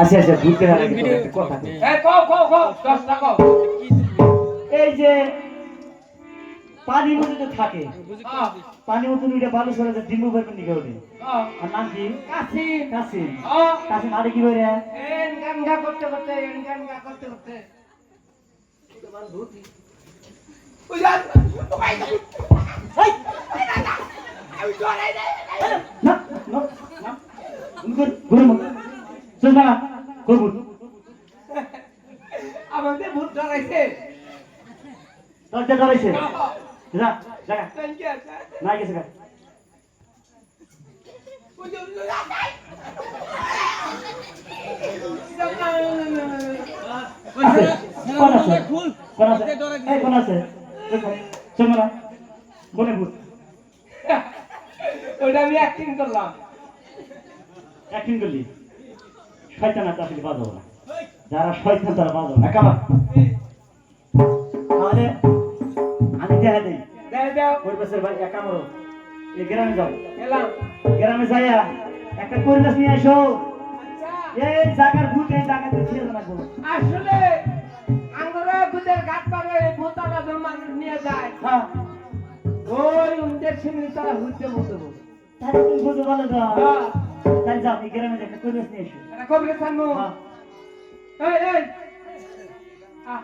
আচ্ছা আচ্ছা ভূত কেনার আগে তোর একটা কথা কই। এই কও দশটা কও। এই যে পানির মধ্যে তো থাকে, হ্যাঁ পানির মধ্যে উঠে বালু সরে যে ডিম্বু বের করে নিয়ে ওঠে, হ্যাঁ আর নাম কি? কাশিম কাসিম। হ্যাঁ কাসিম আরে কি করে? এন গানগা করতে করতে ওই যা ওই এই আমি জড়াই দে না না না গুর গুর মত চল না গুর আমাদের ভূত ধরাইছে দরজা ধরেছে যা যা থ্যাংক ইউ স্যার না গেছে গা ওই যে কোন আছে কোন আছে এই কোন আছে দেখো চল না কোনে ভূত ওটা আমি অ্যাক্টিং করলাম অ্যাক্টিং করলি শয়তান আর আসলে বাজাবো না যারা শয়তান তারা বাজাবো না কামা তাহলে আমি দেখা দেই দাও পরিবেশের ভাই একা মরো এই গ্রামে যাও এলাম গ্রামে যাইয়া একটা পরিবেশ নিয়ে আসো আচ্ছা এই জায়গার ভূত এই জায়গাতে ছিল না গো আসলে আঙ্গুরে ভূতের গাছ পাবে ভূতাটা ধর মানুষ নিয়ে যায় হ্যাঁ ওই উন্দের সিমনি তারা ঘুরতে বলতে বলে তাহলে তুমি বুঝতে পারলে তো হ্যাঁ তাই যাও এই গ্রামে একটা পরিবেশ নিয়ে এসো এটা কবে সামনে হ্যাঁ এই আহ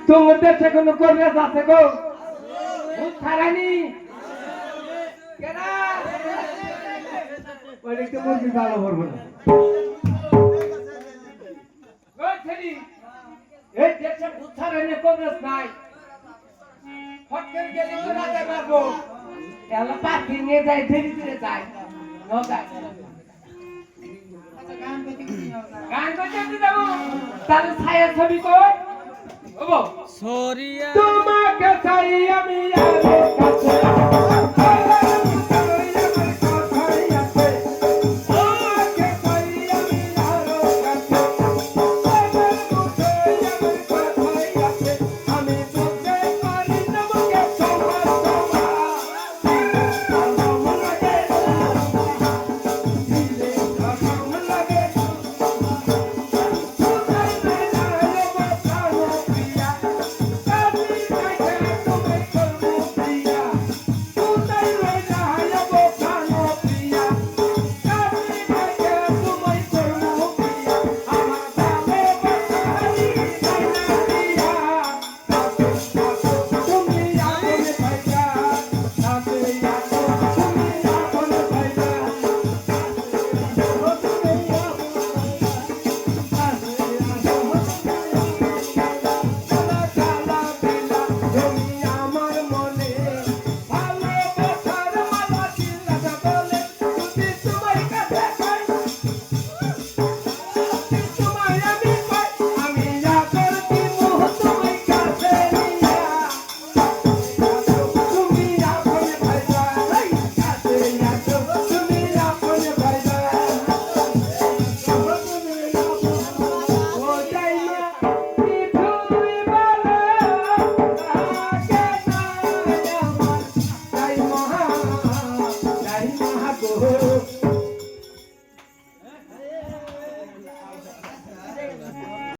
তোমার দেশে কোনো কবিরাজ আছে গো ভূত ছাড়ানি কেন ওই দেখতে মুরগি ভালো করবো না ওই ছেলে এই দেশে ভূত ছাড়ানি কবিরাজ নাই হট করে গেলে তো রাজা মারবো এলা পাখি নিয়ে যায় ধীরে ধীরে যায় ন যায় গান করতে যাবো তাহলে ছায়া ছবি কই ওবো সরিয়া তোমাকে চাই আমি আর